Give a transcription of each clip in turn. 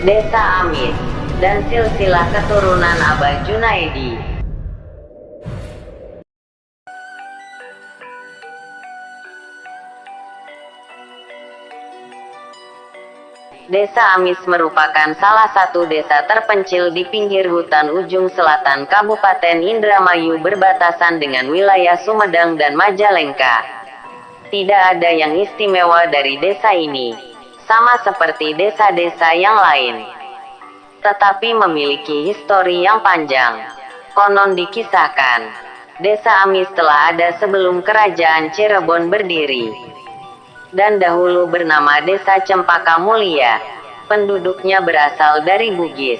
Desa Amis, dan silsilah keturunan Abah Junaedi. Desa Amis merupakan salah satu desa terpencil di pinggir hutan ujung selatan Kabupaten Indramayu berbatasan dengan wilayah Sumedang dan Majalengka. Tidak ada yang istimewa dari desa ini, sama seperti desa-desa yang lain, tetapi memiliki histori yang panjang. Konon dikisahkan, desa Amis telah ada sebelum kerajaan Cirebon berdiri, dan dahulu bernama Desa Cempaka Mulia. Penduduknya berasal dari Bugis.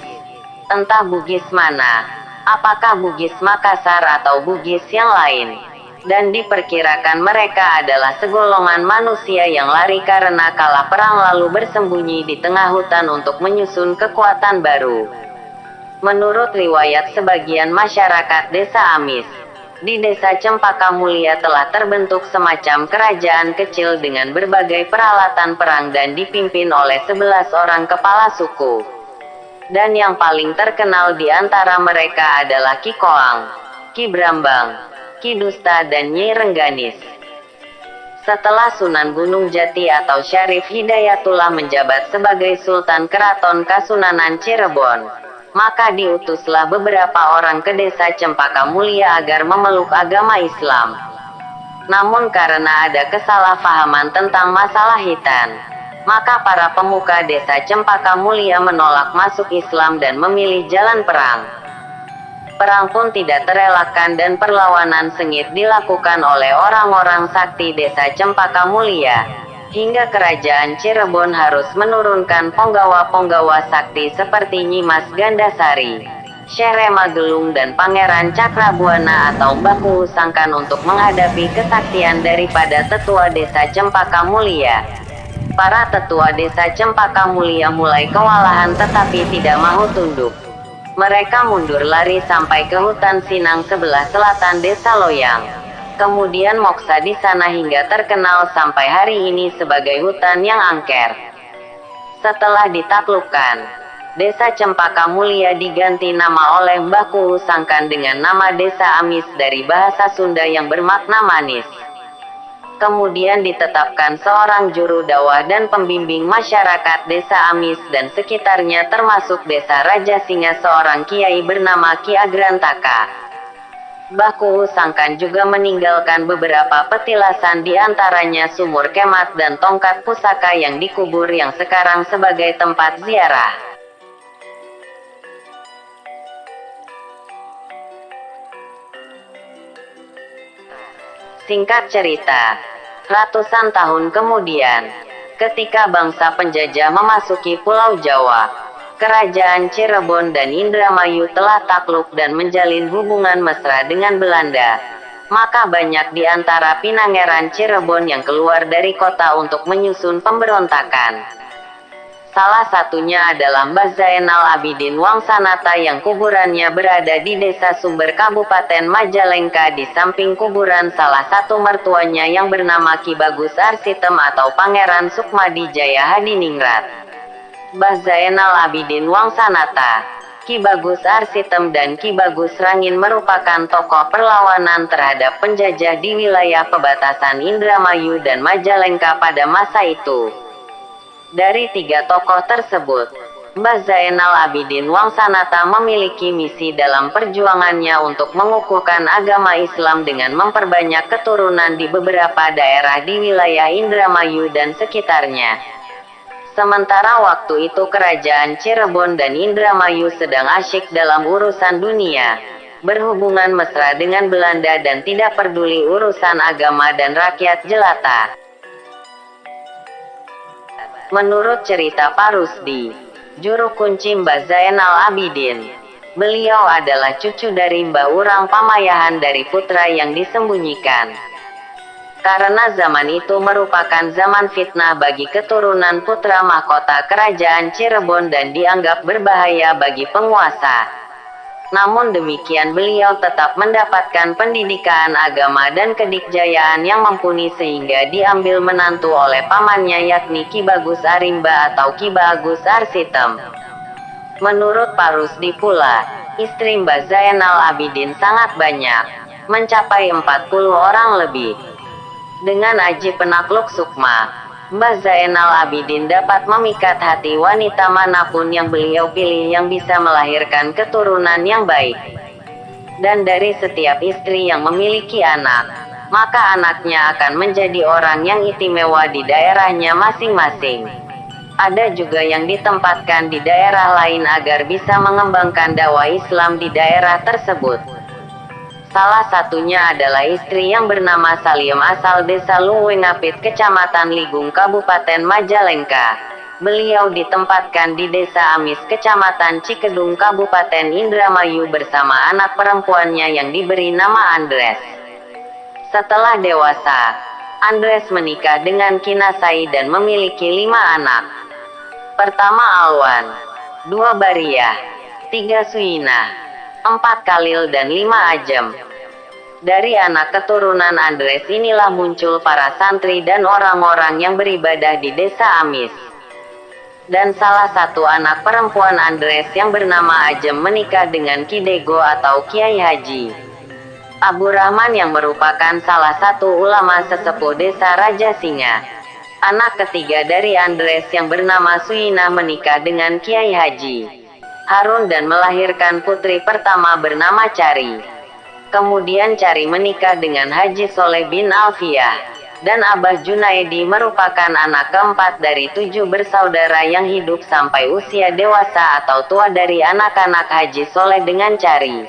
Entah Bugis mana, apakah Bugis Makassar atau Bugis yang lain. Dan diperkirakan mereka adalah segolongan manusia yang lari karena kalah perang lalu bersembunyi di tengah hutan untuk menyusun kekuatan baru. Menurut riwayat sebagian masyarakat desa Amis, di desa Cempaka Mulia telah terbentuk semacam kerajaan kecil dengan berbagai peralatan perang dan dipimpin oleh 11 orang kepala suku. Dan yang paling terkenal di antara mereka adalah Ki Koang, Ki Brambang, Ki Dusta dan Nyi Rengganis. Setelah Sunan Gunung Jati atau Syarif Hidayatullah menjabat sebagai Sultan Keraton Kasunanan Cirebon, maka diutuslah beberapa orang ke desa Cempaka Mulia agar memeluk agama Islam. Namun karena ada kesalahpahaman tentang masalah hitan, maka para pemuka desa Cempaka Mulia menolak masuk Islam dan memilih jalan perang. Perang pun tidak terelakkan dan perlawanan sengit dilakukan oleh orang-orang sakti desa Cempaka Mulia, hingga kerajaan Cirebon harus menurunkan penggawa-penggawa sakti seperti Nyimas Gandasari, Syekh Magelung dan Pangeran Cakrabuana atau Mbah Kuhu Sangkan untuk menghadapi kesaktian daripada tetua desa Cempaka Mulia. Para tetua desa Cempaka Mulia mulai kewalahan tetapi tidak mau tunduk. Mereka mundur lari sampai ke hutan Sinang sebelah selatan desa Loyang. Kemudian moksa di sana hingga terkenal sampai hari ini sebagai hutan yang angker. Setelah ditaklukkan, desa Cempaka Mulia diganti nama oleh Mbah Kuhu Sangkan dengan nama Desa Amis dari bahasa Sunda yang bermakna manis. Kemudian ditetapkan seorang juru dakwah dan pembimbing masyarakat desa Amis dan sekitarnya termasuk desa Raja Singa seorang kiai bernama Ki Agrantaka. Mbah Kuhu Sangkan juga meninggalkan beberapa petilasan di antaranya sumur kemat dan tongkat pusaka yang dikubur yang sekarang sebagai tempat ziarah. Singkat cerita, ratusan tahun kemudian, ketika bangsa penjajah memasuki Pulau Jawa, kerajaan Cirebon dan Indramayu telah takluk dan menjalin hubungan mesra dengan Belanda. Maka banyak di antara Pinangeran Cirebon yang keluar dari kota untuk menyusun pemberontakan. Salah satunya adalah Mbah Zainal Abidin Wangsanata yang kuburannya berada di desa Sumber Kabupaten Majalengka di samping kuburan salah satu mertuanya yang bernama Ki Bagus Arsitem atau Pangeran Sukmadi Jaya Hadiningrat. Mbah Zainal Abidin Wangsanata, Ki Bagus Arsitem dan Ki Bagus Rangin merupakan tokoh perlawanan terhadap penjajah di wilayah perbatasan Indramayu dan Majalengka pada masa itu. Dari tiga tokoh tersebut, Mbah Zainal Abidin Wangsanata memiliki misi dalam perjuangannya untuk mengukuhkan agama Islam dengan memperbanyak keturunan di beberapa daerah di wilayah Indramayu dan sekitarnya. Sementara waktu itu kerajaan Cirebon dan Indramayu sedang asyik dalam urusan dunia, berhubungan mesra dengan Belanda dan tidak peduli urusan agama dan rakyat jelata. Menurut cerita Pak Rusdi, juru kunci Mbah Zainal Abidin, beliau adalah cucu dari Mbah Urang Pamayahan dari putra yang disembunyikan. Karena zaman itu merupakan zaman fitnah bagi keturunan putra mahkota kerajaan Cirebon dan dianggap berbahaya bagi penguasa. Namun demikian beliau tetap mendapatkan pendidikan agama dan kedikjayaan yang mumpuni sehingga diambil menantu oleh pamannya yakni Ki Bagus Arimba atau Ki Bagus Arsitem. Menurut Pak Rusdi pula, istri Mbah Zainal Abidin sangat banyak, mencapai 40 orang lebih. Dengan aji penakluk sukma, Mbah Zainal Abidin dapat memikat hati wanita manapun yang beliau pilih yang bisa melahirkan keturunan yang baik. Dan dari setiap istri yang memiliki anak, maka anaknya akan menjadi orang yang istimewa di daerahnya masing-masing. Ada juga yang ditempatkan di daerah lain agar bisa mengembangkan dakwah Islam di daerah tersebut. Salah satunya adalah istri yang bernama Salim asal desa Luwengapit, Kecamatan Ligung, Kabupaten Majalengka. Beliau ditempatkan di desa Amis, Kecamatan Cikedung, Kabupaten Indramayu bersama anak perempuannya yang diberi nama Andres. Setelah dewasa, Andres menikah dengan Kinasai dan memiliki 5 anak. Pertama Alwan, 2 Bariah, 3 Suina, 4 Khalil dan 5 Ajem. Dari anak keturunan Andres inilah muncul para santri dan orang-orang yang beribadah di desa Amis. Dan salah satu anak perempuan Andres yang bernama Ajem menikah dengan Ki Dego atau Kiai Haji Abu Rahman yang merupakan salah satu ulama sesepuh desa Raja Singa. Anak ketiga dari Andres yang bernama Suina menikah dengan Kiai Haji Harun dan melahirkan putri pertama bernama Cari. Kemudian Cari menikah dengan Haji Soleh bin Alfiah. Dan Abah Junaidi merupakan anak keempat dari 7 bersaudara yang hidup sampai usia dewasa atau tua dari anak-anak Haji Soleh dengan Cari.